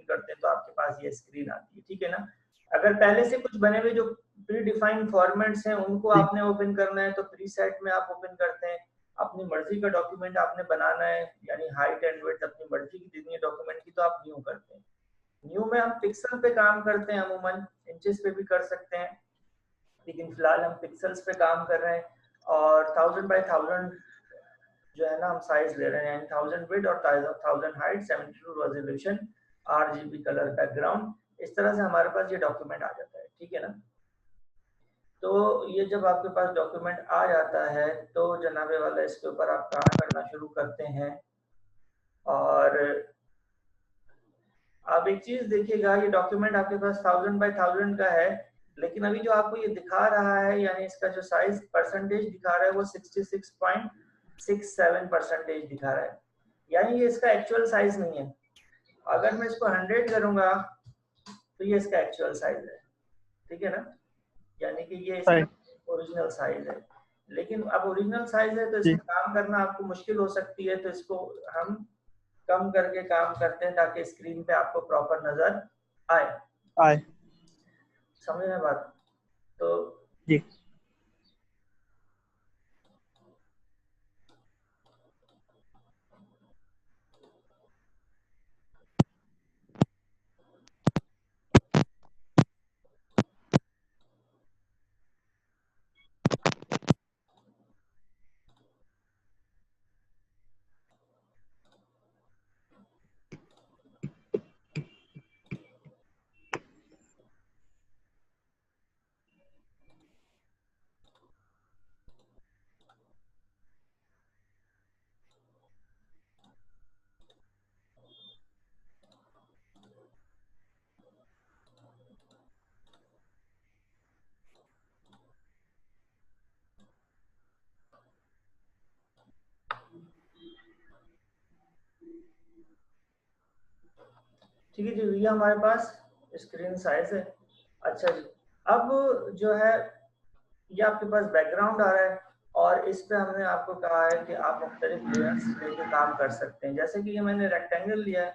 करते हैं तो आपके पास ये स्क्रीन आती है, ठीक है ना। अगर पहले से कुछ बने हुए जो प्री डिफाइंड फॉर्मेट्स हैं उनको आपने ओपन करना है तो प्रीसेट में आप ओपन करते हैं। अपनी मर्जी का डॉक्यूमेंट आपने बनाना है, यानी हाइट एंड विड्थ अपनी मर्जी की देनी है डॉक्यूमेंट की, तो आप न्यू करते हैं। न्यू में हम पिक्सल पे काम करते हैं, अमूमन इंचेस पे भी कर सकते हैं, लेकिन फिलहाल हम पिक्सल्स पे काम कर रहे हैं। और 1000 बाय 1000 जो है ना हम साइज ले रहे हैं, 1000 विड्थ और 1000 height, 72 resolution, RGB colour background. इस तरह से हमारे पास ये डॉक्यूमेंट आ जाता है, ठीक है ना। तो ये जब आपके पास डॉक्यूमेंट आ जाता है तो जनाबे वाला इसके ऊपर आप काम करना शुरू करते हैं। और आप एक चीज देखिएगा, ये डॉक्यूमेंट आपके पास 1000 बाय 1000 का है, लेकिन अभी जो आपको ये दिखा रहा है, यानी इसका जो साइज परसेंटेज दिखा रहा है वो 66.67% दिखा रहा है, यानी ये इसका एक्चुअल साइज नहीं है। अगर मैं इसको 100 करूंगा तो ये इसका एक्चुअल साइज है, ठीक है ना, यानी कि ये इसका ओरिजिनल साइज है। लेकिन अब ओरिजिनल साइज है तो इसमें काम करना आपको मुश्किल हो सकती है, तो इसको हम कम करके काम करते हैं ताकि स्क्रीन पे आपको प्रॉपर नजर आए। समझ में बात? तो जी ठीक है जी, ये हमारे पास स्क्रीन साइज है। अच्छा जी, अब जो है ये आपके पास बैकग्राउंड आ रहा है और इस पे हमने आपको कहा है कि आप मुख्तलिफ लेयर्स लेके काम कर सकते हैं। जैसे कि ये मैंने रेक्टेंगल लिया है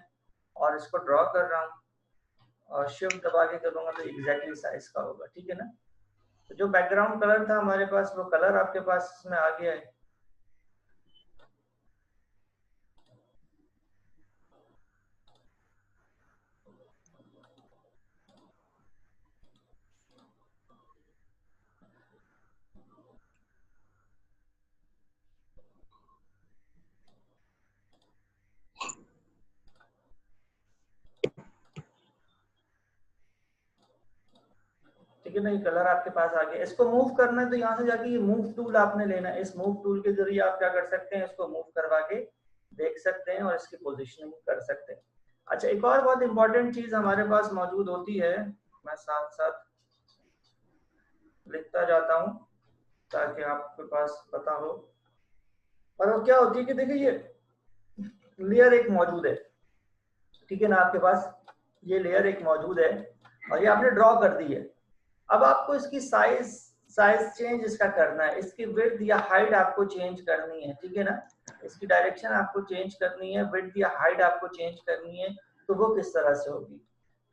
और इसको ड्रॉ कर रहा हूँ और शिफ्ट दबा के करूँगा तो एग्जैक्टली साइज का होगा, ठीक है ना। तो जो बैकग्राउंड कलर था हमारे पास वो कलर आपके पास इसमें आ गया है। ठीक है ना, ये कलर आपके पास आ गया। इसको मूव करना है तो यहाँ से जाके ये मूव टूल आपने लेना है। इस मूव टूल के जरिए आप क्या कर सकते हैं, इसको मूव करवा के देख सकते हैं और इसकी पोजीशनिंग कर सकते हैं। अच्छा, एक और बहुत इंपॉर्टेंट चीज हमारे पास मौजूद होती है, मैं साथ साथ लिखता जाता हूँ ताकि आपके पास पता हो। और वो क्या होती है कि देखिए ये लेयर एक मौजूद है, ठीक है ना, आपके पास ये लेयर एक मौजूद है और ये आपने ड्रॉ कर दी है। अब आपको इसकी साइज चेंज इसका करना है, इसकी विड्थ या हाइट आपको चेंज करनी है, ठीक है ना। इसकी डायरेक्शन आपको चेंज करनी है, विड्थ या हाइट आपको चेंज करनी है। तो वो किस तरह से होगी,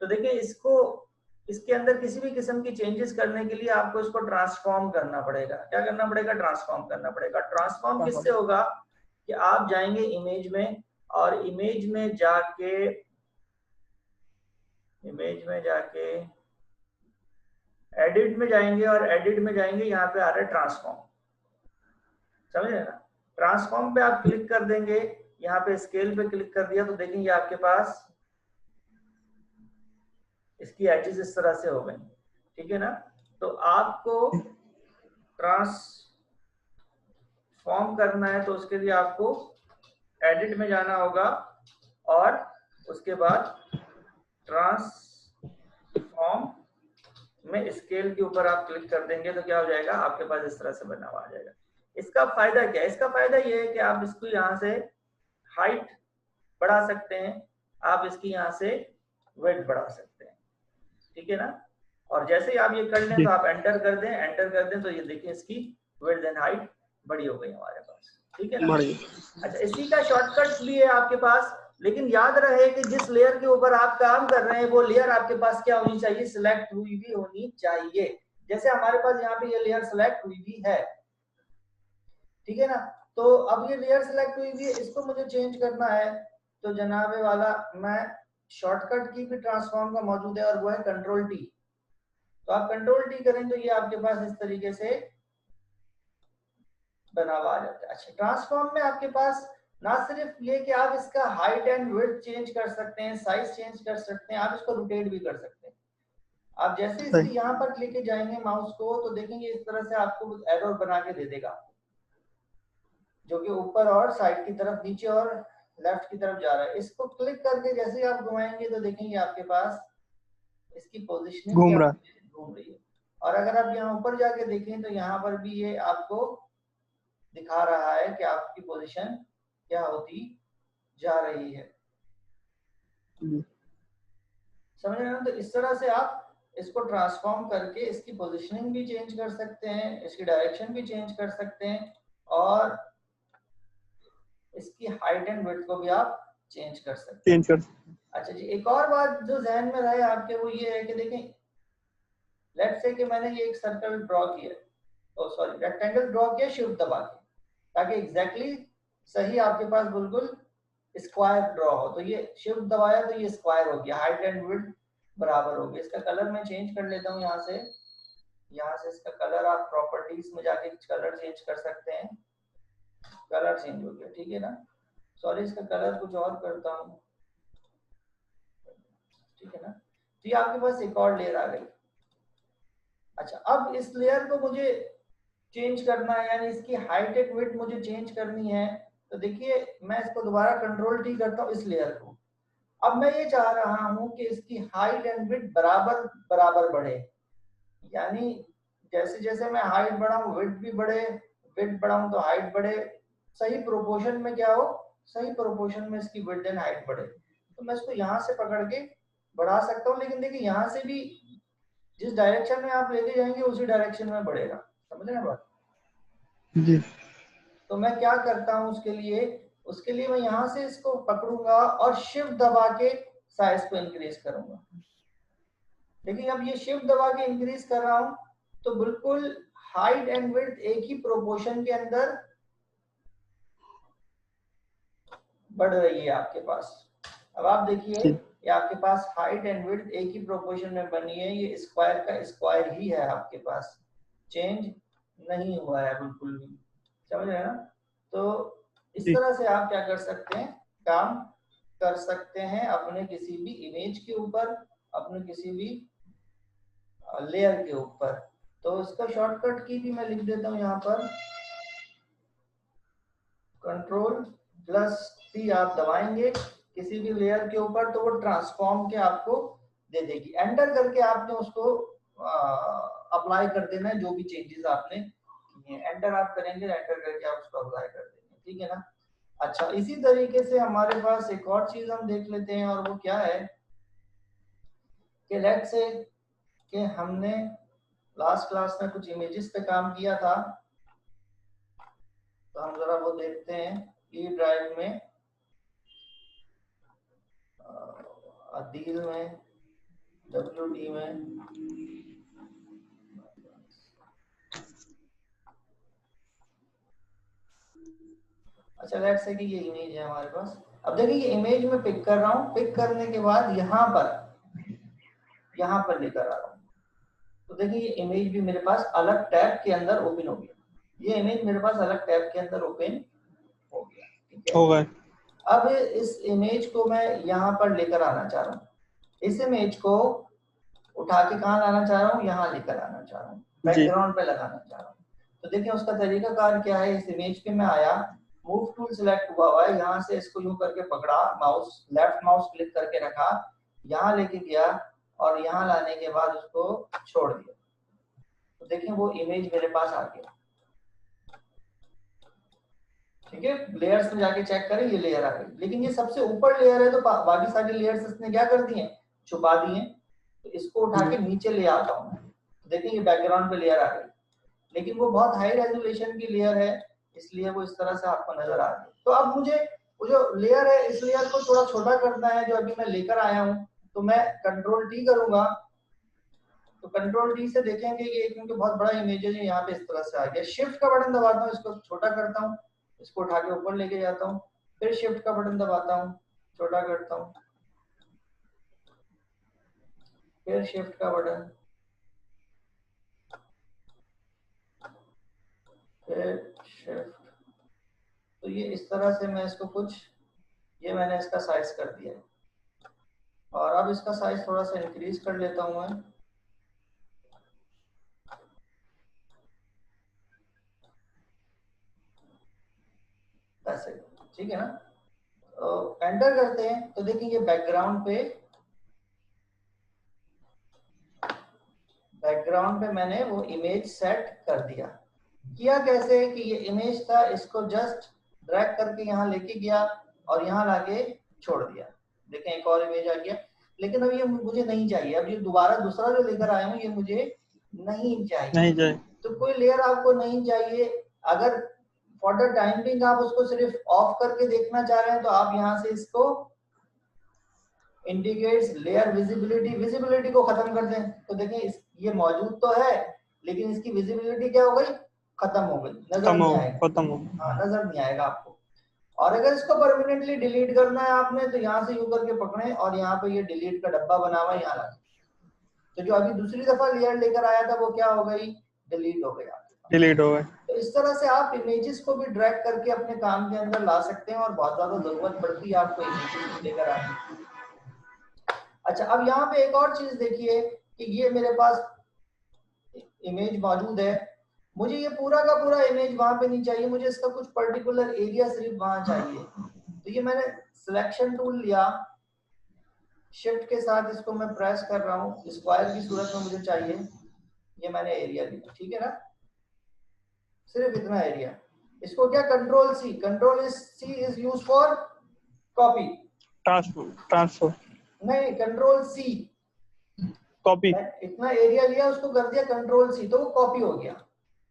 तो देखिए इसको इसके अंदर किसी भी किस्म की चेंजेस करने के लिए आपको इसको ट्रांसफॉर्म करना पड़ेगा। क्या करना पड़ेगा? ट्रांसफॉर्म करना पड़ेगा। ट्रांसफॉर्म किससे होगा कि आप जाएंगे इमेज में और इमेज में जाके एडिट में जाएंगे और एडिट में जाएंगे, यहाँ पे आ रहा है ट्रांसफॉर्म, समझे ना। ट्रांसफॉर्म पे आप क्लिक कर देंगे, यहाँ पे स्केल पे क्लिक कर दिया तो देखेंगे आपके पास इसकी एजेस इस तरह से हो गई, ठीक है ना। तो आपको ट्रांसफॉर्म करना है तो उसके लिए आपको एडिट में जाना होगा और उसके बाद ट्रांसफॉर्म में स्केल के ऊपर आप क्लिक कर देंगे तो क्या हो जाएगा, आपके पास इस तरह से बना हुआ आ जाएगा। इसका फायदा क्या है? इसका फायदा ये है कि आप इसको यहाँ से हाइट बढ़ा सकते हैं, आप इसकी यहाँ से विड्थ बढ़ा सकते हैं, ठीक है ना। और जैसे ही आप ये कर लें तो आप एंटर कर दें तो ये देखिए इसकी विड्थ एंड हाइट बड़ी हो गई हमारे पास, ठीक है ना। अच्छा, इसी का शॉर्टकट भी है आपके पास, लेकिन याद रहे कि जिस लेयर के ऊपर आप काम कर रहे हैं वो लेयर आपके पास क्या होनी चाहिए, सिलेक्ट हुई भी होनी चाहिए। जैसे हमारे पास यहाँ पे ये लेयर सिलेक्ट हुई भी है, ठीक है ना। तो अब ये लेयर सिलेक्ट हुई भी है, इसको मुझे चेंज करना है तो जनाबे वाला मैं शॉर्टकट की भी ट्रांसफॉर्म का मौजूद है और वो है कंट्रोल टी। तो आप कंट्रोल टी करें तो ये आपके पास इस तरीके से बना हुआ आ जाता है। अच्छा, ट्रांसफॉर्म में आपके पास ना सिर्फ ये कि आप इसका हाइट एंड विड्थ चेंज कर सकते हैं, साइज चेंज कर सकते हैं, आप इसको रोटेट भी कर सकते हैं। आप जैसे इसके यहाँ पर लेके जाएंगे माउस को तो देखेंगे इस तरह से आपको एरो बना के दे देगा, जो कि ऊपर और साइड की तरफ, नीचे और लेफ्ट की तरफ जा रहा है। इसको क्लिक करके जैसे ही आप घुमाएंगे तो देखेंगे आपके पास इसकी पोजीशनिंग घूम रहा घूम रही है। और अगर आप यहाँ ऊपर जाके देखें तो यहाँ पर भी ये आपको दिखा रहा है कि आपकी पोजीशन क्या होती जा रही है। समझ रहे हो? तो इस तरह से आप इसको ट्रांसफॉर्म करके इसकी पोजीशनिंग भी चेंज कर सकते हैं, इसकी डायरेक्शन भी चेंज कर सकते हैं और इसकी हाइट एंड विड्थ को भी आप चेंज कर सकते हैं। अच्छा जी, एक और बात जो ध्यान में रहे आपके वो ये है कि देखें, लेट्स से कि मैंने ये एक सर्कल ड्रॉ किया, ओ सॉरी रेक्टेंगल ड्रॉ किया शिफ्ट दबा के, ताकि एग्जैक्टली सही आपके पास बिल्कुल स्क्वायर ड्रॉ हो। तो ये शिफ्ट दबाया तो ये स्क्वायर हो गया, हाइट एंड विड्थ बराबर हो गया। इसका कलर मैं चेंज कर लेता हूँ यहाँ से इसका कलर आप प्रॉपर्टीज में जाके कलर चेंज कर सकते हैं। कलर चेंज हो गया, ठीक है ना। सॉरी, इसका कलर कुछ और करता हूँ, ठीक है ना। तो ये आपके पास एक और लेयर आ गई। अच्छा, अब इस लेयर को मुझे चेंज करना है, यानी इसकी हाइट एंड विड्थ मुझे चेंज करनी है। तो देखिए मैं इसको दोबारा कंट्रोल टी करता हूँ इस लेयर को। अब मैं ये चाह रहा हूं कि इसकी हाइट एंड विड्थ बराबर बराबर बढ़े, यानी जैसे जैसे मैं हाइट बढ़ाऊं विड्थ भी बढ़े, विड्थ बढ़ाऊं तो हाइट बढ़े, सही प्रोपोर्शन में क्या हो, सही प्रोपोर्शन में इसकी विड्थ एंड हाइट बढ़े। तो मैं इसको यहाँ से पकड़ के बढ़ा सकता हूँ, लेकिन देखिए यहाँ से भी जिस डायरेक्शन में आप लेके जाएंगे उसी डायरेक्शन में बढ़ेगा। समझ रहे हैं बात जी। तो मैं क्या करता हूँ उसके लिए मैं यहाँ से इसको पकड़ूंगा और शिफ्ट दबा के साइज को इंक्रीज करूंगा। लेकिन अब ये शिफ्ट दबा के इंक्रीज कर रहा हूं तो बिल्कुल हाइट एंड विड्थ एक ही प्रोपोर्शन के अंदर बढ़ रही है आपके पास। अब आप देखिए ये आपके पास हाइट एंड विड्थ एक ही प्रोपोर्शन में बनी है, ये स्क्वायर का स्क्वायर ही है आपके पास, चेंज नहीं हुआ है बिल्कुल भी। समझ रहे हैं ना। तो इस तरह से आप क्या कर सकते हैं, काम कर सकते हैं अपने किसी भी इमेज के ऊपर, अपने किसी भी लेयर के ऊपर। तो इसका शॉर्टकट की भी मैं लिख देता हूँ यहाँ पर, कंट्रोल प्लस टी आप दबाएंगे किसी भी लेयर के ऊपर तो वो ट्रांसफॉर्म के आपको दे देगी। एंटर करके आपने उसको अप्लाई कर देना है जो भी चेंजेस आपने किए। एंटर आप करेंगे, एंटर करके आप उसको अप्लाई कर देंगे, ठीक है ना। अच्छा, इसी तरीके से हमारे पास एक और चीज हम देख लेते हैं और वो क्या है कि लेट्स से कि हमने लास्ट क्लास में कुछ इमेजेस पे काम किया था, तो हम जरा वो देखते हैं ई ड्राइव में, अदील में, WD में। अच्छा, लेट्स से कि ये इमेज है हमारे पास। अब देखिए ये इमेज में पिक कर रहा हूँ, पिक करने के बाद यहाँ पर लेकर आ रहा हूँ। तो देखिए ये इमेज भी मेरे पास अलग टैब के अंदर ओपन हो गया, ये इमेज मेरे पास अलग टैब के अंदर ओपन हो गया, ठीक है। हो गए। अब इस इमेज को मैं यहाँ पर लेकर आना चाह रहा हूँ, इस इमेज को उठा के कहाँ लाना चाह रहा हूँ, यहाँ लेकर आना चाह रहा हूँ, बैकग्राउंड पे लगाना चाह रहा हूँ। तो देखिए उसका तरीकाकार क्या है, इस इमेज पे मैं आया, मूव टूल सिलेक्ट हुआ है, यहाँ से इसको यूं करके पकड़ा, माउस लेफ्ट माउस क्लिक करके रखा, यहाँ लेके गया और यहाँ लाने के बाद उसको छोड़ दिया। तो देखिए वो इमेज मेरे पास आ गया, ठीक है। लेयर्स में जाके चेक करें, ये लेयर आ गई, लेकिन ये सबसे ऊपर लेयर है तो बाकी सारी लेयर्स इसने क्या कर दी हैं, छुपा दी हैं। तो इसको उठा के नीचे ले आता हूँ, तो देखिए ये बैकग्राउंड पे लेयर आ गई, लेकिन वो बहुत हाई रेजोल्यूशन की लेयर है इसलिए वो इस तरह से आपको नजर आ रही है। तो अब मुझे वो जो लेयर है इस लेयर को थोड़ा छोटा करना है, जो अभी मैं लेकर आया हूँ, तो मैं कंट्रोल टी करूंगा, तो कंट्रोल टी से देखेंगे ये क्योंकि बहुत बड़ा इमेज है यहाँ पे इस तरह से आ गया। शिफ्ट का बटन दबाता हूँ, इसको छोटा करता हूँ, इसको उठा के ऊपर लेके जाता हूँ, फिर शिफ्ट का बटन दबाता हूँ, छोटा करता हूँ, फिर शिफ्ट का बटन, फिर शिफ्ट। तो ये इस तरह से मैं इसको कुछ, ये मैंने इसका साइज कर दिया है, और अब इसका साइज थोड़ा सा इंक्रीज कर लेता हूँ मैं, ऐसे, ठीक है ना। तो एंटर करते हैं तो देखिए ये बैकग्राउंड पे मैंने वो इमेज सेट कर दिया। किया कैसे कि ये इमेज था, इसको जस्ट ड्रैग करके यहाँ लेके गया और यहाँ लाके छोड़ दिया। देखें एक और इमेज आ गया, लेकिन अब ये मुझे नहीं चाहिए, अब ये दोबारा दूसरा जो लेकर आया हूँ ये मुझे नहीं चाहिए। तो कोई लेयर आपको नहीं चाहिए, अगर फॉर द टाइम बिंग आप उसको सिर्फ ऑफ करके देखना चाह रहे हैं तो आप यहाँ से इसको इंडिकेट्स लेयर विजिबिलिटी को खत्म कर दें, तो देखें ये मौजूद तो है लेकिन इसकी विजिबिलिटी क्या हो गई, खत्म हो गई, नजर नहीं आएगा। हाँ, नजर नहीं आएगा आपको। और अगर इसको परमानेंटली डिलीट करना है आपने तो यहाँ से यू करके पकड़े और यहाँ पे ये डिलीट का डब्बा बना हुआ है, यहाँ लगा, तो जो अभी दूसरी दफा लेयर लेकर आया था वो क्या हो गई, डिलीट हो गया, डिलीट हो गए। तो इस तरह से आप इमेजेस को भी ड्रैग करके अपने काम के अंदर ला सकते हैं, और बहुत ज्यादा जरूरत पड़ती है आपको इमेजेस को लेकर आने की। अच्छा, अब यहाँ पे एक और चीज देखिए कि ये मेरे पास इमेज मौजूद है, मुझे ये पूरा का पूरा इमेज वहां पे नहीं चाहिए, मुझे इसका कुछ पर्टिकुलर एरिया सिर्फ वहां चाहिए। तो ये मैंने सिलेक्शन टूल लिया, शिफ्ट के साथ इसको मैं प्रेस कर रहा हूँ, स्क्वायर की सूरत में मुझे चाहिए, ये मैंने एरिया लिया, ठीक है ना, सिर्फ इतना एरिया। इसको क्या, control C is use for copy, transfer नहीं, कंट्रोल सी कॉपी। इतना एरिया लिया, उसको कर दिया कंट्रोल सी, तो वो कॉपी हो गया,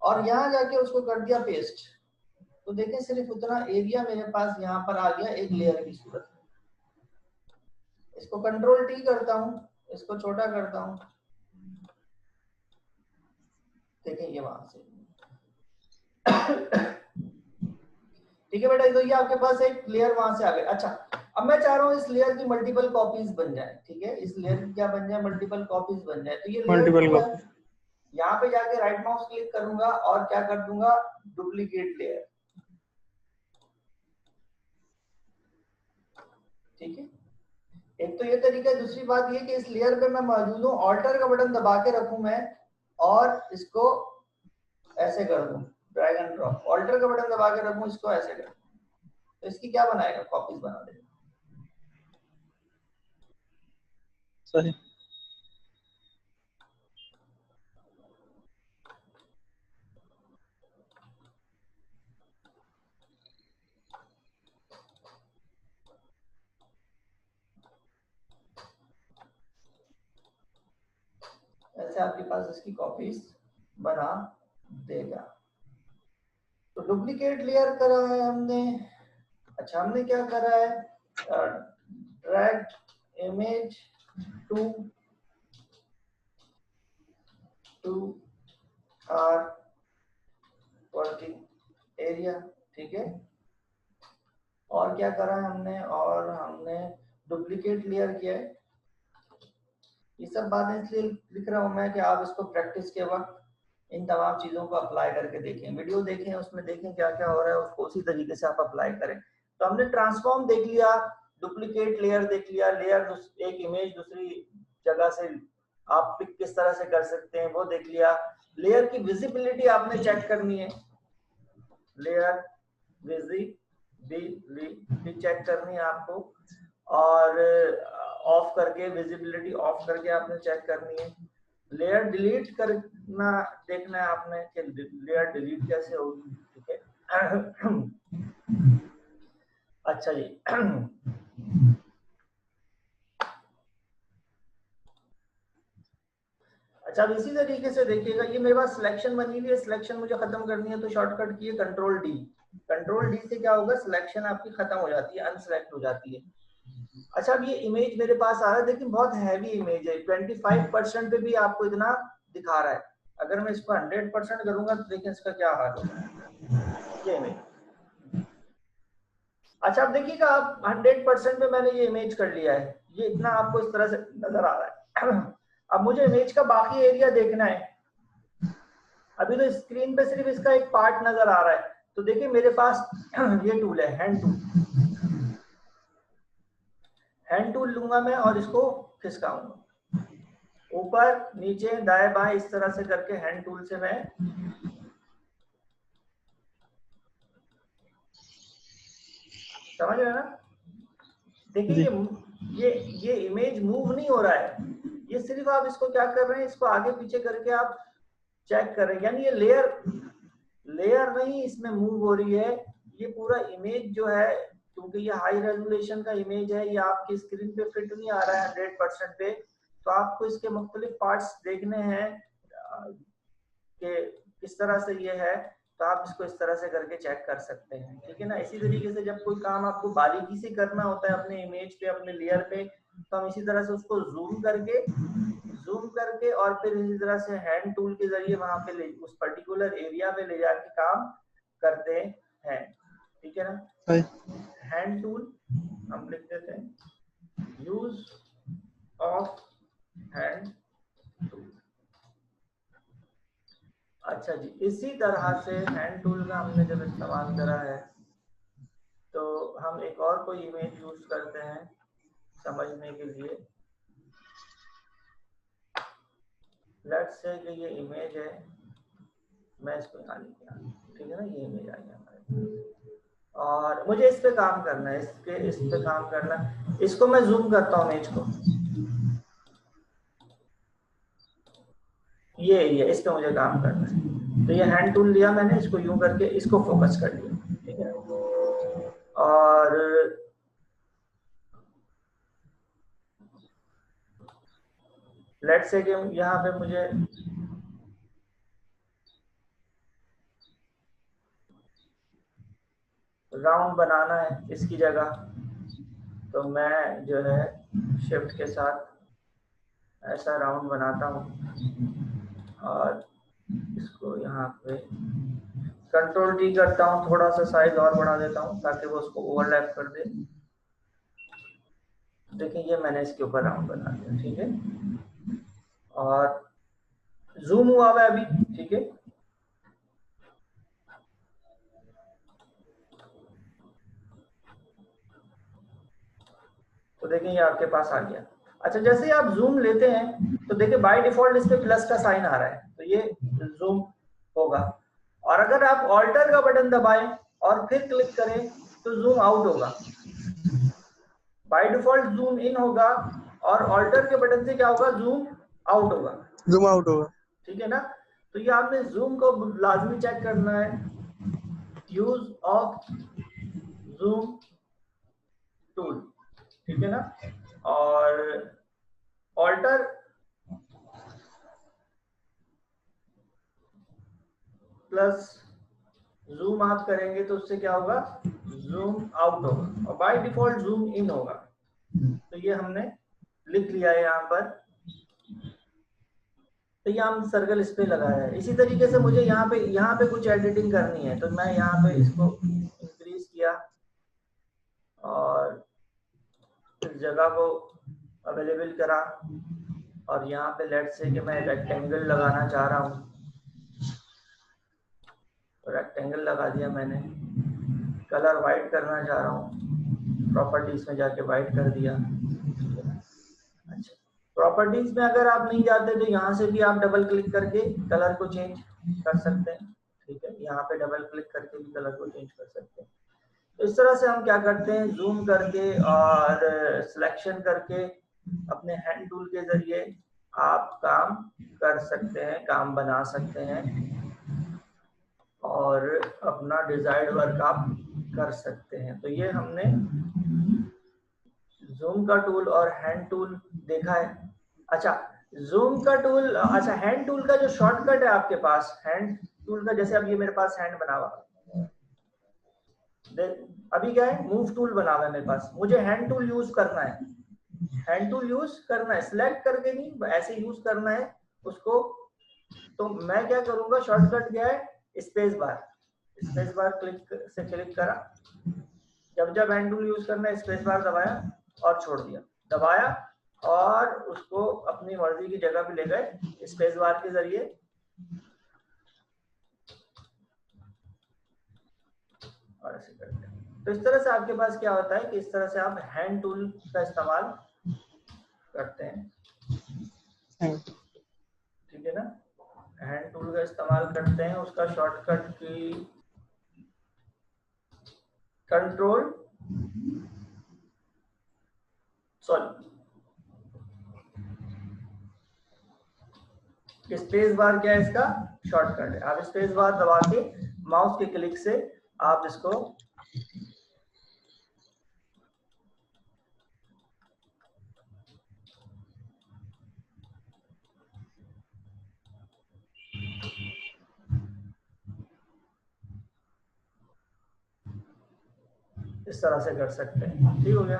और यहाँ जाके उसको कर दिया पेस्ट। तो देखें सिर्फ उतना एरिया मेरे पास यहाँ पर आ गया एक लेयर की सूरत में। इसको कंट्रोल टी करता हूँ, इसको छोटा करता हूँ, देखें ये वहां से ठीक है बेटा, तो ये आपके पास एक लेयर वहां से आ गई। अच्छा, अब मैं चाह रहा हूँ इस लेयर की मल्टीपल कॉपीज बन जाए, ठीक है, इस लेयर की क्या बन जाए, मल्टीपल कॉपीज बन जाए। तो ये मल्टीपल कॉपी, यहाँ पे जाके राइट माउस क्लिक करूंगा और क्या कर दूंगा, डुप्लीकेट लेयर, ठीक है। एक तो ये तरीका है, दूसरी बात ये कि इस लेयर पे मैं मौजूद हूँ, ऑल्टर का बटन दबा के रखूं मैं और इसको ऐसे कर दूं, ड्रैग एंड ड्रॉप, ऑल्टर का बटन दबा के रखूं, इसको ऐसे कर, तो इसकी क्या बनाएगा, कॉपीज बना देगा, सही। ऐसे आपके पास इसकी कॉपीज बना देगा। तो डुप्लीकेट लेयर करा है हमने। अच्छा, हमने क्या करा है, drag image to our working area, ठीक है। और क्या करा है हमने, और हमने डुप्लीकेट लेयर किया है। ये सब बातें इसलिए लिख रहा हूं मैं कि आप इसको प्रैक्टिस के वक्त इन तमाम चीजों को अप्लाई करके देखें, वीडियो देखें, उसमें देखें क्या क्या हो रहा है, उसको उसी तरीके से आप अप्लाई करें। तो हमने ट्रांसफॉर्म देख लिया, डुप्लीकेट लेयर देख लिया, लेयर एक इमेज दूसरी जगह से आप पिक किस तरह से कर सकते हैं वो देख लिया। लेयर की विजिबिलिटी आपने चेक करनी है, लेयर विजिबिलिटी चेक करनी है आपको, और ऑफ करके, विजिबिलिटी ऑफ करके आपने चेक करनी है। लेयर डिलीट करना देखना है आपने कि लेयर डिलीट कैसे होगी, ठीक है। अच्छा जी, अच्छा, अब इसी तरीके से देखिएगा, ये मेरे पास सिलेक्शन बनी हुई है, सिलेक्शन मुझे खत्म करनी है तो शॉर्टकट की है कंट्रोल डी, कंट्रोल डी से क्या होगा, सिलेक्शन आपकी खत्म हो जाती है, अनसेलेक्ट हो जाती है। अच्छा, अब ये इमेज मेरे पास आ रहा है, लेकिन बहुत हैवी इमेज है, 25% पे भी आपको इतना दिखा रहा है। अगर मैं इसको 100% करूंगा तो देखिए इसका क्या हाल होगा, ये इमेज। अच्छा, अब देखिएगा आप 100% पे मैंने ये इमेज कर लिया है, ये इतना आपको इस तरह से नजर आ रहा है। अब मुझे इमेज का बाकी एरिया देखना है। अभी तो स्क्रीन पे सिर्फ इसका एक पार्ट नजर आ रहा है। तो देखिए मेरे पास ये टूल है, हैंड टूल। हैंड टूल लूंगा मैं और इसको खिसकाऊंगा ऊपर नीचे दाएं बाएं, इस तरह से करके हैंड टूल से मैं समझ रहे हैं ना। देखिए ये इमेज मूव नहीं हो रहा है, ये सिर्फ आप इसको क्या कर रहे हैं, इसको आगे पीछे करके आप चेक कर रहे हैं, यानी ये लेयर नहीं इसमें मूव हो रही है, ये पूरा इमेज जो है, क्योंकि ये हाई रेजोल्यूशन का इमेज है, ये आपकी स्क्रीन पे फिट नहीं आ रहा है 100% पे, तो आपको इसके मुख्तलिफ पार्ट्स देखने हैं कि किस तरह से ये है, तो आप इसको इस तरह से करके चेक कर सकते हैं, ठीक है ना। इसी तरीके से जब कोई काम आपको बारीकी से करना होता है अपने इमेज पे, अपने लेयर पे, तो हम इसी तरह से उसको जूम करके और फिर इसी तरह से हैंड टूल के जरिए वहां पे उस पर्टिकुलर एरिया पे ले जाके काम करते हैं, ठीक है ना। हैंड टूल हम लिख देते हैं, यूज ऑफ हैंड टूल। अच्छा जी, इसी तरह से हैंड टूल का हमने जब इस्तेमाल करा है तो हम एक और कोई इमेज यूज करते हैं समझने के लिए। लेट्स से कि ये इमेज है, मैं इसको यहाँ लेके आ, ठीक है ना, ये इमेज आई हमारे और मुझे इस पे काम करना है, इस पे काम करना है। इसको मैं जूम करता हूँ इमेज को, ये इस पे मुझे काम करना है। तो ये हैंड टूल लिया मैंने, इसको यूं करके इसको फोकस कर लिया, ठीक है। और लेट्स से कि यहाँ पे मुझे राउंड बनाना है इसकी जगह, तो मैं जो है शिफ्ट के साथ ऐसा राउंड बनाता हूँ और इसको यहाँ पे कंट्रोल टी करता हूँ, थोड़ा सा साइज और बढ़ा देता हूँ ताकि वो उसको ओवरलैप कर दे। देखिए ये मैंने इसके ऊपर राउंड बना दिया, ठीक है, और जूम हुआ हुआ अभी, ठीक है। तो देखिए ये आपके पास आ गया। अच्छा, जैसे ही आप जूम लेते हैं तो देखिए बाय डिफॉल्ट इस पे प्लस का साइन आ रहा है, तो ये जूम होगा। और अगर आप ऑल्टर का बटन दबाएं और फिर क्लिक करें तो जूम आउट होगा। बाय डिफॉल्ट जूम इन होगा और ऑल्टर के बटन से क्या होगा, जूम आउट होगा, ठीक है ना। तो ये आपने जूम को लाजमी चेक करना है, यूज ऑफ जूम टूल, ठीक है ना। और ऑल्टर प्लस जूम आप करेंगे तो उससे क्या होगा, जूम आउट होगा और बाय डिफॉल्ट जूम इन होगा। तो ये हमने लिख लिया है यहाँ पर, तो ये हम सर्कल इस पे लगाया है। इसी तरीके से मुझे यहाँ पे कुछ एडिटिंग करनी है, तो मैं यहाँ पे इसको इंक्रीज किया और इस जगह को अवेलेबल करा और यहाँ पे लेट्स से कि मैं रेक्टेंगल लगाना चाह रहा हूँ, रेक्टेंगल लगा दिया मैंने। कलर वाइट करना चाह रहा हूँ, प्रॉपर्टीज में जाके वाइट कर दिया। अच्छा, प्रॉपर्टीज में अगर आप नहीं जाते तो यहाँ से भी आप डबल क्लिक करके कलर को चेंज कर सकते हैं, ठीक है। यहाँ पे डबल क्लिक करके भी कलर को चेंज कर सकते हैं। तो इस तरह से हम क्या करते हैं, जूम करके और सिलेक्शन करके अपने हैंड टूल के जरिए आप काम कर सकते हैं, काम बना सकते हैं और अपना डिजायर्ड वर्क आप कर सकते हैं। तो ये हमने जूम का टूल और हैंड टूल देखा है। अच्छा, जूम का टूल, अच्छा हैंड टूल का जो शॉर्टकट है आपके पास, हैंड टूल का, जैसे अब ये मेरे पास हैंड बना हुआ, अभी क्या है, मूव टूल बना हुआ है मेरे पास, मुझे हैंड टूल यूज करना है, हैंड टूल यूज करना है, सिलेक्ट करके नहीं, ऐसे यूज करना है उसको। तो मैं क्या करूंगा, शॉर्टकट क्या है, space bar, space bar click से क्लिक करा, जब जब हैंड टूल यूज करना है स्पेस बार दबाया और छोड़ दिया, दबाया और उसको अपनी मर्जी की जगह पे ले गए स्पेस बार के जरिए। और ऐसे करते हैं। तो इस तरह से आपके पास क्या होता है कि इस तरह से आप हैंड टूल का इस्तेमाल करते हैं, ठीक है ना, हैंड टूल का इस्तेमाल करते हैं। उसका शॉर्टकट की कंट्रोल, सॉरी, स्पेस बार क्या है, इसका शॉर्टकट है। आप स्पेस बार दबा के माउस के क्लिक से आप इसको इस तरह से कर सकते हैं। ठीक हो गया।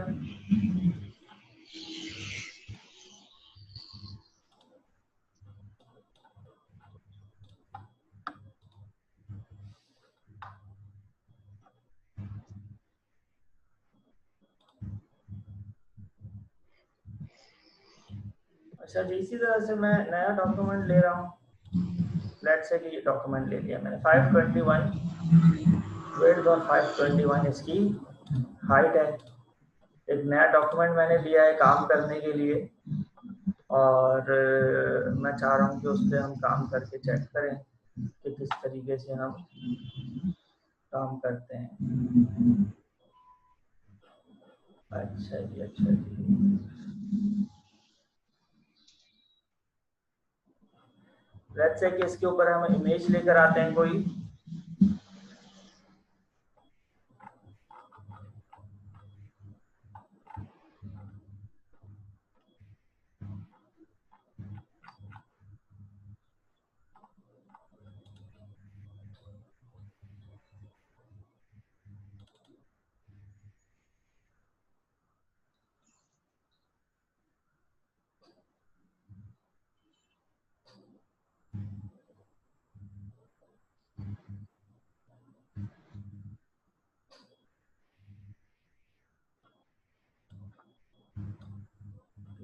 अच्छा जी, इसी तरह से मैं नया डॉक्यूमेंट ले रहा हूँ। लेट्स से कि डॉक्यूमेंट ले लिया मैंने 521, विड्थ और 521 इसकी हाइट है। एक नया डॉक्यूमेंट मैंने लिया है काम करने के लिए, और मैं चाह रहा हूँ कि उस पर हम काम करके चेक करें कि किस तरीके से हम काम करते हैं। अच्छा जी, अच्छा जी, लेट्स से कि इसके ऊपर हम इमेज लेकर आते हैं कोई,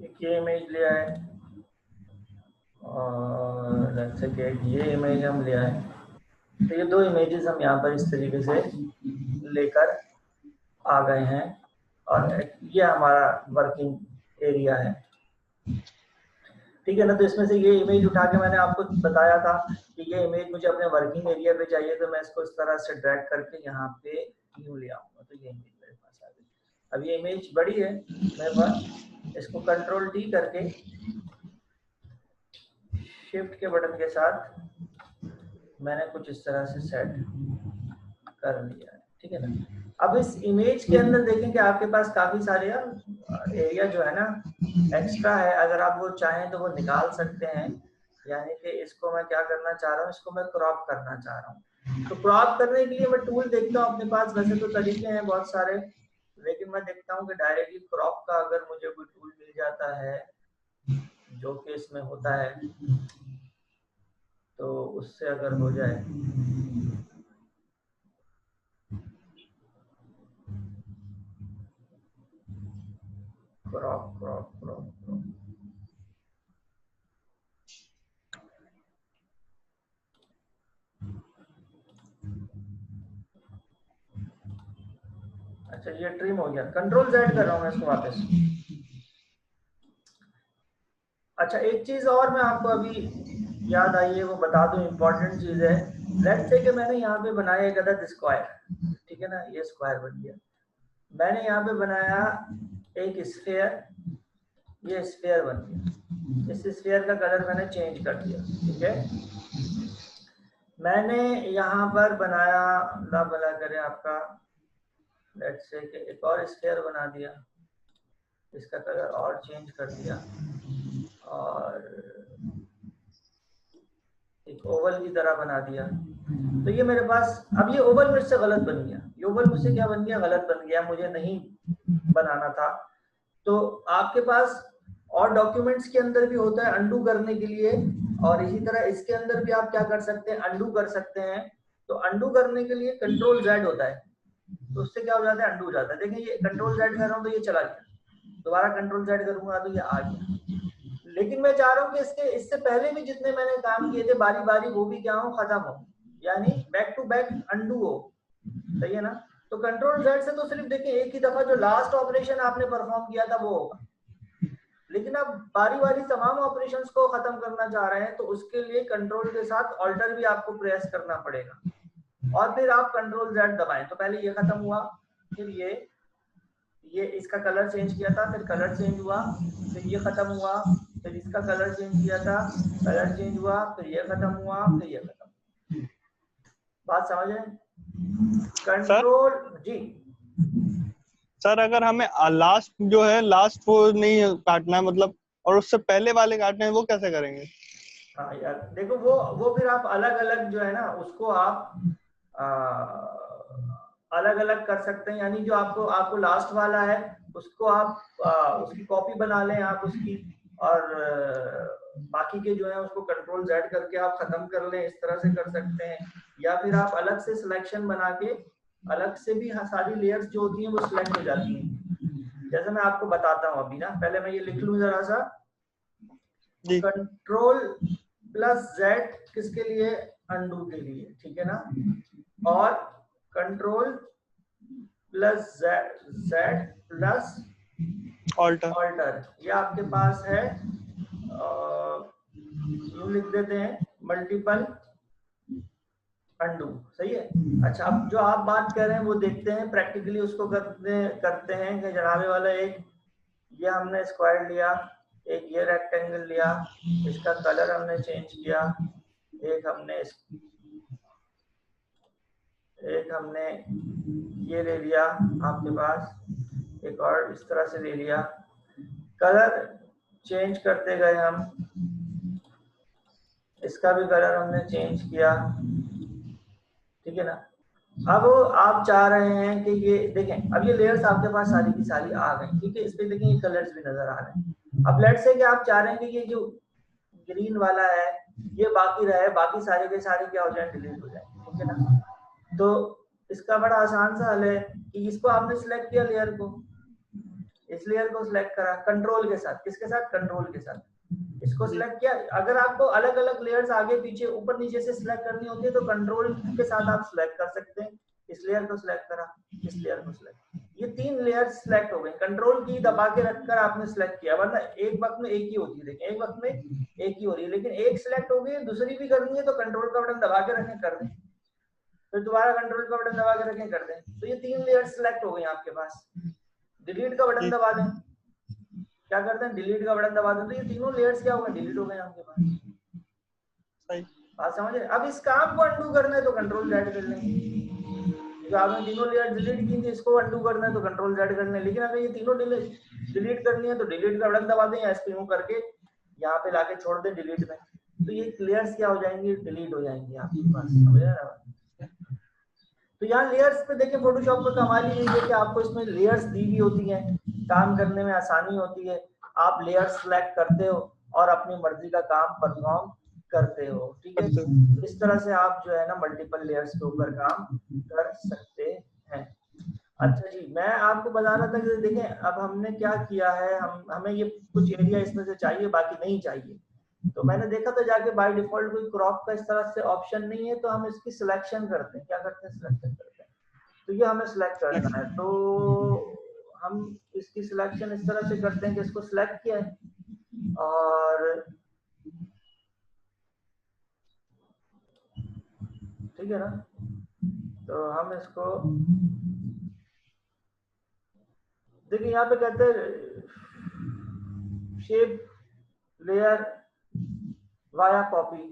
एक ये इमेज लिया है और लेट्स से कि ये इमेज हम लिया है। तो ये दो इमेजेस हम यहाँ पर इस तरीके से लेकर आ गए हैं, और ये हमारा वर्किंग एरिया है, ठीक है ना। तो इसमें से ये इमेज उठा के मैंने आपको बताया था कि ये इमेज मुझे अपने वर्किंग एरिया पे चाहिए, तो मैं इसको इस तरह से ड्रैग करके यहाँ पे यूं ले आऊंगा, तो ये इमेज मेरे पास आ गई। अब ये इमेज बड़ी है मेरे पास, इसको कंट्रोल डी करके शिफ्ट के बटन के साथ मैंने कुछ इस तरह से सेट कर लिया है, ठीक है ना। अब इस इमेज के अंदर देखें कि आपके पास काफी सारे एरिया जो है ना एक्स्ट्रा है, अगर आप वो चाहें तो वो निकाल सकते हैं। यानी कि इसको मैं क्या करना चाह रहा हूँ, इसको मैं क्रॉप करना चाह रहा हूँ। तो क्रॉप करने के लिए मैं टूल देखता हूँ अपने पास, वैसे तो तरीके हैं बहुत सारे, लेकिन मैं देखता हूँ कि डायरेक्टली क्रॉप का अगर मुझे कोई टूल मिल जाता है जो कि इसमें होता है, तो उससे अगर हो जाए क्रॉप क्रॉप क्रॉप क्रॉप, अच्छा ये ट्रिम हो गया, कंट्रोल जेड कर रहा हूँ मैं इसको वापस। अच्छा एक चीज और मैं आपको अभी याद आई है वो बता दूं, इम्पोर्टेंट चीज है। लेट्स से कि मैंने यहाँ पे बनाया एक अदद स्क्वायर, ठीक है ना, ये स्क्वायर बन गया। मैंने यहाँ पे बनाया एक स्फीयर, ये स्फीयर बन गया। इस स्फीयर का कलर मैंने चेंज कर दिया, ठीक है। मैंने यहाँ पर बनाया, अल्लाह भला करे आपका, लेट्स से कि एक और स्फीयर बना दिया, इसका कलर और चेंज कर दिया, और एक ओवल की तरह बना दिया। तो ये मेरे पास, अब ये ओवल मेरे से गलत बन गया, ये ओवल मुझसे क्या बन गया, गलत बन गया, मुझे नहीं बनाना था। तो आपके पास और डॉक्यूमेंट्स के अंदर भी होता है अंडू करने के लिए, और इसी तरह इसके अंदर भी आप क्या कर सकते हैं, अंडू कर सकते हैं। तो अंडू करने के लिए कंट्रोल Z होता है, तो उससे क्या हो जाता है, अंडू हो जाता है। देखिए ये कंट्रोल Z कर रहा हूँ तो ये चला गया, दोबारा कंट्रोल Z करूंगा तो ये आ गया। लेकिन मैं चाह रहा हूँ कि इससे पहले भी जितने मैंने काम किए थे बारी बारी, वो भी क्या हो, खत्म हो, यानी बैक टू बैक अंडू हो। सही है ना। तो कंट्रोल Z से तो सिर्फ देखिए एक ही दफा जो लास्ट ऑपरेशन आपने परफॉर्म किया था वो होगा, लेकिन आप बारी बारी तमाम ऑपरेशंस को खत्म करना चाह रहे हैं, तो उसके लिए कंट्रोल के साथ ऑल्टर भी आपको प्रेस करना पड़ेगा, और फिर आप कंट्रोल Z दबाएं। तो पहले ये खत्म हुआ, फिर ये इसका कलर चेंज किया था, फिर कलर चेंज हुआ, फिर ये खत्म हुआ, फिर इसका कलर चेंज किया था, कलर चेंज हुआ, फिर ये खत्म हुआ, फिर ये खत्म। बात समझ रहे हैं? कंट्रोल जी सर, अगर हमें लास्ट जो है लास्ट वो नहीं काटना है मतलब, और उससे पहले वाले काटने हैं, वो कैसे करेंगे? हाँ यार देखो, वो फिर आप अलग अलग जो है ना उसको आप अलग अलग कर सकते हैं। यानी जो आपको लास्ट वाला है उसको आप उसकी कॉपी बना लें आप उसकी, और बाकी के जो है उसको कंट्रोल Z करके आप खत्म कर लें, इस तरह से कर सकते हैं। या फिर आप अलग से सिलेक्शन बना के अलग से भी सारी लेयर्स जो होती हैं वो सिलेक्ट हो जाती हैं। जैसे मैं आपको बताता हूँ अभी ना, पहले मैं ये लिख लूँ जरा सा, कंट्रोल प्लस Z किसके लिए, अंडू के लिए, ठीक है ना। और control plus Z plus alter, ये आपके पास है, यूं लिख देते हैं मल्टीपल अंडू। सही है। अच्छा, अब जो आप बात कर रहे हैं वो देखते हैं प्रैक्टिकली, उसको करते हैं कि जनाबे वाला, एक ये हमने स्क्वायर लिया, एक ये रेक्टेंगल लिया, इसका कलर हमने चेंज किया, एक हमने ये ले लिया आपके पास, एक और इस तरह से ले लिया, कलर चेंज करते गए हम, इसका भी कलर हमने चेंज किया, ठीक है ना। अब आप चाह रहे हैं कि ये देखें, अब ये लेयर्स आपके पास सारी की सारी आ गई, ठीक है। इस पे देखें ये कलर्स भी नजर आ रहे हैं। अब लेट्स से कि आप चाह रहे हैं कि ये जो ग्रीन वाला है ये बाकी रहे, बाकी सारे के सारे क्या हो जाए, डिलीट हो जाए, ठीक है ना। तो इसका बड़ा आसान सा हल है कि इसको आपने सिलेक्ट किया, लेयर को, इस लेयर को सिलेक्ट करा कंट्रोल के साथ, किसके साथ, कंट्रोल के साथ, इसको सिलेक्ट किया। अगर आपको अलग अलग लेयर्स आगे पीछे ऊपर नीचे से सिलेक्ट करनी होती है तो कंट्रोल के साथ आप सिलेक्ट कर सकते हैं। इस लेयर को सिलेक्ट करा, इस लेयर को सिलेक्ट, ये 3 लेयर्स सिलेक्ट हो गए, कंट्रोल की दबा के रखकर आपने सिलेक्ट किया, वरना एक वक्त में एक ही होती है, देखिए एक वक्त में एक ही हो रही है, लेकिन एक सिलेक्ट हो गई, दूसरी भी करनी है तो कंट्रोल का बटन दबा के रखें, कर दें, फिर दोबारा कंट्रोल का बटन दबा के रखें, कर दें। तो ये 3 लेयर्स सिलेक्ट हो गई आपके पास। डिलीट का बटन दबा दें, क्या करते हैं, डिलीट का बटन दबा दें, तो ये तीनों लेयर्स क्या हो गए, डिलीट हो गए आपके पास। बात समझ रहे? अब इस काम को अंडू करना है तो कंट्रोल Z कर लेंगे। जो आपने तीनों लेयर डिलीट की थी इसको अंडू करना है तो कंट्रोल Z करना है। लेकिन अगर ये तीनों डिलीट करनी है तो डिलीट का बटन दबा दें, या इसको करके यहाँ पे लाके छोड़ दें डिलीट में, तो ये लेयर्स क्या हो जाएंगी, डिलीट हो जाएंगी आपके पास। समझ रहे हैं? तो यहाँ लेयर्स पे देखिए, फोटोशॉप का कमाल ही है कि आपको इसमें लेयर्स दी हुई होती हैं, काम करने में आसानी होती है, आप लेयर्स सिलेक्ट करते हो और अपनी मर्जी का काम परफॉर्म करते हो, ठीक है। तो इस तरह से आप जो है ना मल्टीपल लेयर्स के ऊपर काम कर सकते हैं। अच्छा जी, मैं आपको बता रहा था कि देखें अब हमने क्या किया है, हमें ये कुछ एरिया इसमें से चाहिए, बाकी नहीं चाहिए। तो मैंने देखा था जाके बाय डिफॉल्ट कोई क्रॉप का इस तरह से ऑप्शन नहीं है, तो हम इसकी सिलेक्शन करते हैं, क्या करते हैं, सिलेक्शन करते हैं। तो ये हमें सिलेक्ट करना है, तो हम इसकी सिलेक्शन इस तरह से करते हैं कि इसको सिलेक्ट किया है, और ठीक है ना, तो हम इसको देखिए यहाँ पे कहते हैं shape layer via copy,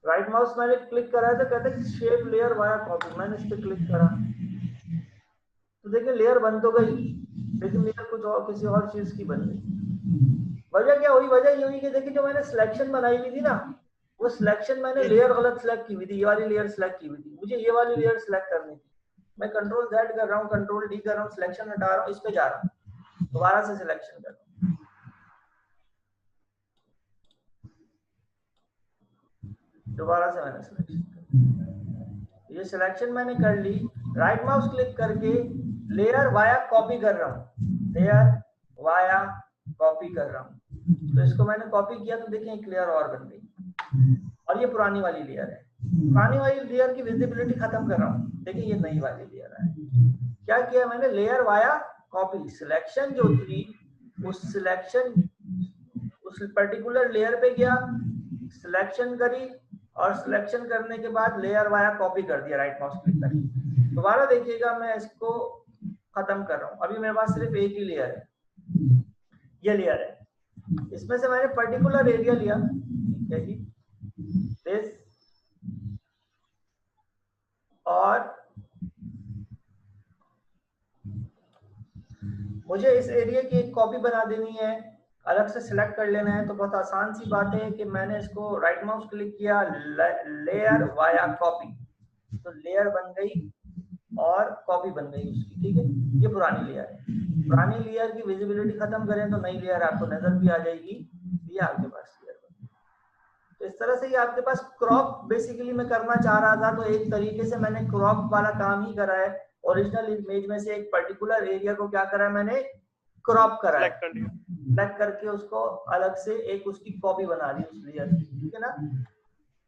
right mouse मैंने क्लिक करा है तो कहते हैं शेप लेयर वाया कॉपी, मैंने इस पर क्लिक करा तो देखिए लेयर बन तो गई, लेकिन लेयर कुछ और किसी और चीज की बन गई। वजह क्या हुई, वजह ये हुई कि देखिए जो मैंने सिलेक्शन बनाई हुई थी ना, वो सिलेक्शन मैंने लेयर गलत सिलेक्ट की हुई थी, ये वाली लेयर सिलेक्ट की हुई थी, मुझे ये वाली लेयर सिलेक्ट करनी थी, मैं कंट्रोल Z कर रहा हूँ, कंट्रोल D कर रहा हूँ, सिलेक्शन हटा रहा हूँ, इस पे जा रहा हूँ, दोबारा से सिलेक्शन कर रहा हूँ, दोबारा से मैंने सिलेक्शन कर, ये सिलेक्शन मैंने कर ली, राइट माउस क्लिक करके लेयर वाया कॉपी कर रहा हूँ, लेयर वाया कॉपी कर रहा हूँ, तो इसको मैंने कॉपी किया तो देखिए एक लेयर और बन गई, और ये पुरानी वाली लेयर है, पुरानी वाली लेयर की विजिबिलिटी खत्म कर रहा हूँ, देखिए ये नई वाली लेयर है। क्या किया मैंने, लेयर वाया कॉपी, सिलेक्शन जो थी उस सिलेक्शन उस पर्टिकुलर लेयर पे गया, सिलेक्शन करी, और सिलेक्शन करने के बाद लेयर वाया कॉपी कर दिया राइट माउस क्लिक करके। दोबारा देखिएगा मैं इसको खत्म कर रहा हूँ, अभी मेरे पास सिर्फ एक ही लेयर है, ये लेयर है, इसमें से मैंने पर्टिकुलर एरिया लिया, ठीक है जी, दिस, और मुझे इस एरिया की एक कॉपी बना देनी है, अलग से सिलेक्ट कर लेना है, तो बहुत आसान सी बात है कि मैंने इसको राइट माउस क्लिक किया, लेयर वाया कॉपी, तो लेयर बन गई और कॉपी बन गई उसकी, ठीक है, ये पुरानी लेयर है, पुरानी लेयर की विजिबिलिटी खत्म करें तो नई लेयर आपको नजर भी आ जाएगी, ये आपके पास लेयर बन गई। तो इस तरह से ये आपके पास क्रॉप बेसिकली मैं करना चाह रहा था, तो एक तरीके से मैंने क्रॉप वाला काम ही करा है, ओरिजिनल इमेज में से एक पर्टिकुलर एरिया को क्या करा है मैंने, क्रॉप करा है, सेलेक्ट करके उसको अलग से एक उसकी कॉपी बना दी उस लेयर की, ठीक है ना।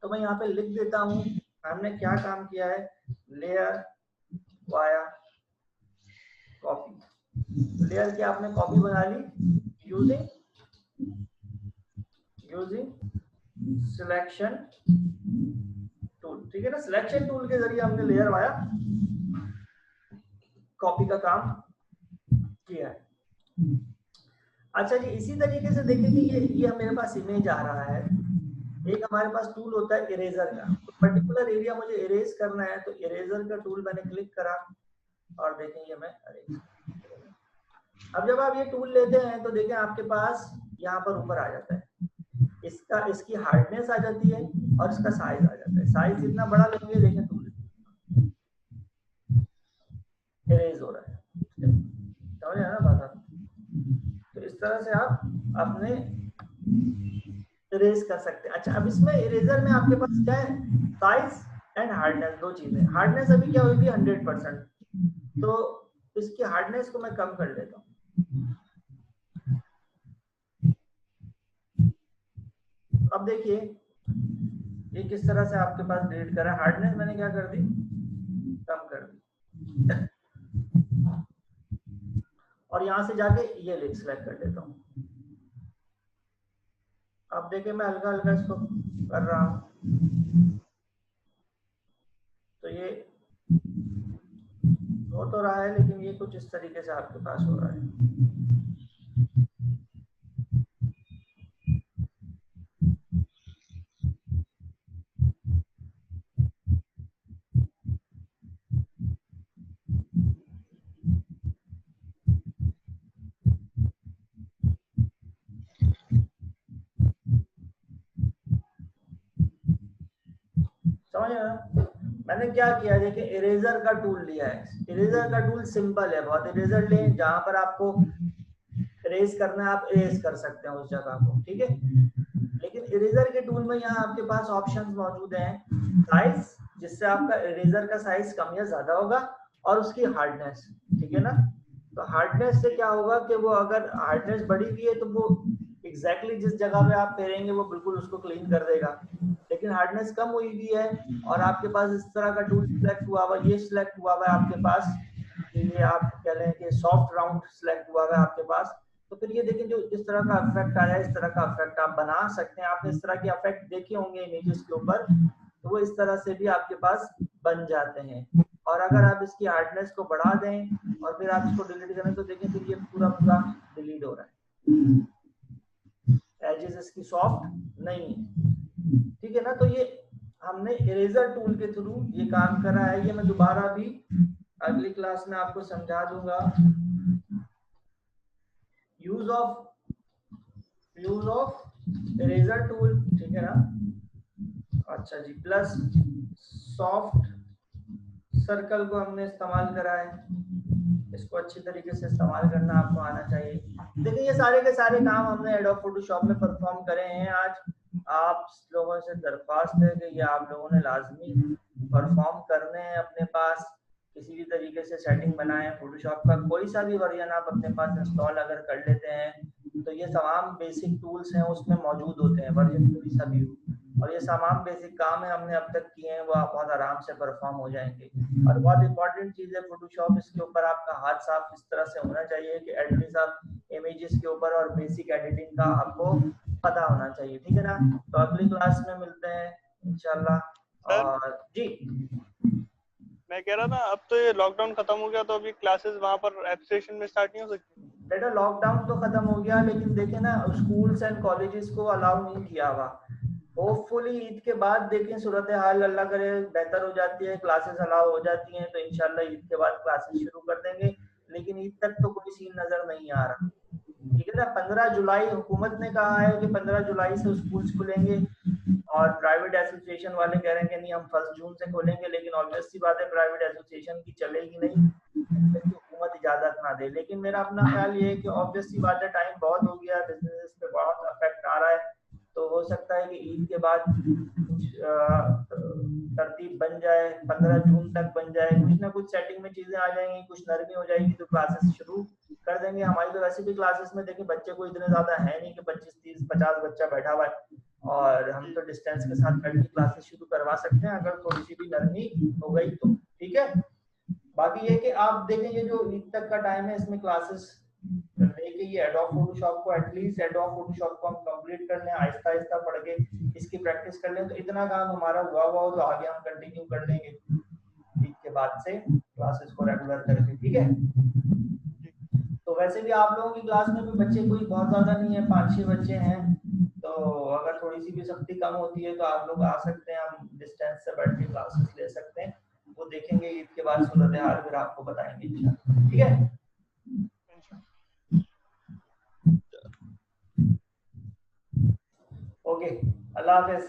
तो मैं यहाँ पे लिख देता हूँ हमने क्या काम किया है, लेयर वाया कॉपी, लेयर की आपने कॉपी बना ली यूजिंग सिलेक्शन टूल, ठीक है ना, सिलेक्शन टूल के जरिए हमने लेयर वाया कॉपी का काम किया है। अच्छा जी, इसी तरीके से देखें कि ये मेरे पास इमेज आ रहा है, एक हमारे पास टूल होता है इरेजर का, तो पर्टिकुलर एरिया मुझे इरेज करना है, तो इरेजर का टूल मैंने क्लिक करा और देखें ये मैं इरेज, अब जब आप ये टूल लेते हैं तो देखें आपके पास यहाँ पर ऊपर आ जाता है, इसकी हार्डनेस आ जाती है और इसका साइज आ जाता है, साइज जितना बड़ा लेंगे देखें टूल इरेज हो रहा है, समझ आया ना बात। तो इस तरह से आप अपने इरेज कर सकते हैं। अच्छा, अब इसमें इरेजर में आपके पास क्या है, साइज एंड हार्डनेस, दो चीजें, हार्डनेस अभी क्या होगी 100%, तो इसकी हार्डनेस को मैं कम कर लेता हूँ, अब देखिए ये किस तरह से आपके पास डिलीट करा, हार्डनेस मैंने क्या कर दी, कम कर दी, और यहां से जाके ये लिंक सेलेक्ट कर लेता हूँ। अब देखिए मैं हल्का हल्का इसको कर रहा हूँ, तो ये हो तो रहा है, लेकिन ये कुछ इस तरीके से आपके पास हो रहा है। समझ रहे, मैंने क्या किया, देखिए इरेजर का टूल लिया है, इरेजर का टूल सिंपल है बहुत, इरेजर लें जहां पर आपको इरेज करना है आप इरेज कर सकते हैं उस जगह को, ठीक है, लेकिन इरेजर के टूल में यहाँ आपके पास ऑप्शंस मौजूद हैं, साइज जिससे आपका इरेजर का साइज कम या ज्यादा होगा, और उसकी हार्डनेस, ठीक है ना, तो हार्डनेस से क्या होगा कि वो अगर हार्डनेस बढ़ी हुई है तो वो एग्जैक्टली जिस जगह पे आप फेरेंगे वो बिल्कुल उसको क्लीन कर देगा, लेकिन हार्डनेस कम हुई हुई है और आपके पास इस तरह का टूल सिलेक्ट हुआ हुआ, ये सिलेक्ट हुआ हुआ है आपके पास, ये आप कह लें कि सॉफ्ट राउंड सिलेक्ट हुआ हुआ है आपके पास, तो फिर ये देखें जो इस तरह का इफेक्ट आया है, इस तरह का इफेक्ट आप बना सकते हैं, आपने इस तरह के इफेक्ट देखे होंगे इमेजेस के ऊपर, तो वो इस तरह से भी आपके पास बन जाते हैं, और अगर आप इसकी हार्डनेस को बढ़ा दें और फिर आप इसको डिलीट करें तो देखें फिर ये पूरा पूरा डिलीट हो रहा है, एजेस इसकी सॉफ्ट नहीं है, ठीक है ना। तो ये हमने इरेजर टूल के थ्रू ये काम करा है, ये मैं दोबारा भी अगली क्लास में आपको समझा दूंगा, यूज ऑफ इरेजर टूल, ठीक है ना। अच्छा जी, प्लस सॉफ्ट सर्कल को हमने इस्तेमाल करा है, इसको अच्छी तरीके से इस्तेमाल करना आपको आना चाहिए। देखिए ये सारे के सारे काम हमने एडोब फोटोशॉप में परफॉर्म करे हैं। आज आप लोगों से दरख्वास्त है कि ये आप लोगों ने लाजमी परफॉर्म करने हैं। अपने पास किसी भी तरीके से सेटिंग बनाएं, फोटोशॉप का कोई सा भी वर्जन आप अपने पास इंस्टॉल अगर कर लेते हैं तो ये तमाम बेसिक टूल्स हैं उसमें मौजूद होते हैं, वर्जन कोई सा भी हो, और ये तमाम बेसिक काम है हमने अब तक किए हैं वो आप बहुत आराम से परफॉर्म हो जाएंगे। और बहुत इंपॉर्टेंट चीज़ है फोटोशॉप, इसके ऊपर आपका हाथ साफ इस तरह से होना चाहिए कि एटलीस्ट आप इमेजेस के ऊपर और बेसिक एडिटिंग का आपको पता होना चाहिए, ठीक है ना। तो अगली क्लास में मिलते हैं इंशाल्लाह। सर और जी मैं कह रहा था अब तो ये लॉकडाउन खत्म हो गया तो अभी क्लासेस वहाँ पर एप्लीकेशन में स्टार्ट नहीं हो सकती? बेटा लॉकडाउन तो खत्म हो गया, लेकिन देखें ना स्कूल्स एंड कॉलेजेस को अलाउ नहीं किया हुआ। होपफुली ईद के बाद देखें सूरत हाल अल्लाह करे बेहतर हो जाती है, क्लासेस अलाउ हो जाती हैं तो इंशाल्लाह ईद के बाद क्लासेस शुरू कर देंगे, लेकिन ईद तक तो कोई सीन नजर नहीं आ रहा, ठीक है ना। 15 जुलाई हुकूमत ने कहा है कि 15 जुलाई से स्कूल्स खुलेंगे, और प्राइवेट एसोसिएशन वाले कह रहे हैं कि नहीं हम 1 जून से खोलेंगे, लेकिन ऑब्वियस सी बात है प्राइवेट एसोसिएशन की चलेगी नहीं जब तक कि हुकूमत इजाजत ना दे। लेकिन मेरा अपना ख्याल ये है कि ऑब्वियस सी बात है टाइम बहुत हो गया, बिजनेस पे बहुत अफेक्ट आ रहा है, तो हो सकता है कि ईद के बाद कुछ तरतीब बन जाए, 15 जून तक बन जाए, कुछ ना कुछ सेटिंग में चीजें आ जाएंगी, कुछ नरमी हो जाएगी तो क्लासेस शुरू कर देंगे। हमारी तो वैसे भी क्लासेस में देखिए बच्चे को इतने ज्यादा है नहीं कि 25 30 50 बच्चा बैठा हुआ है, और हम तो डिस्टेंस के साथ बैठ के क्लासेस शुरू करवा सकते हैं अगर थोड़ी सी भी नरमी हो गई तो, ठीक है। बाकी ये कि आप देखें ये जो ईद तक का टाइम है इसमें क्लासेस लेके ये एडोब फोटोशॉप को एटलीस्ट एडोब फोटोशॉप को हम कंप्लीट कर लें, आहिस्ता आहिस्ता पढ़ के इसकी प्रैक्टिस कर लें, तो इतना काम हमारा हुआ हो तो आगे हम कंटिन्यू कर लेंगे ईद के बाद से क्लासेस को रेगुलर करके, ठीक है। तो वैसे भी आप लोगों की क्लास में भी बच्चे कोई बहुत ज्यादा नहीं है, 5-6 बच्चे हैं, तो अगर थोड़ी सी भी सख्ती कम होती है तो आप लोग आ सकते हैं, हम डिस्टेंस से बैठ के क्लासेस ले सकते हैं, वो देखेंगे ईद के बाद सूरत हाल फिर आपको बताएंगे इंशाल्लाह, ठीक है। ओके, अल्लाह हाफिज।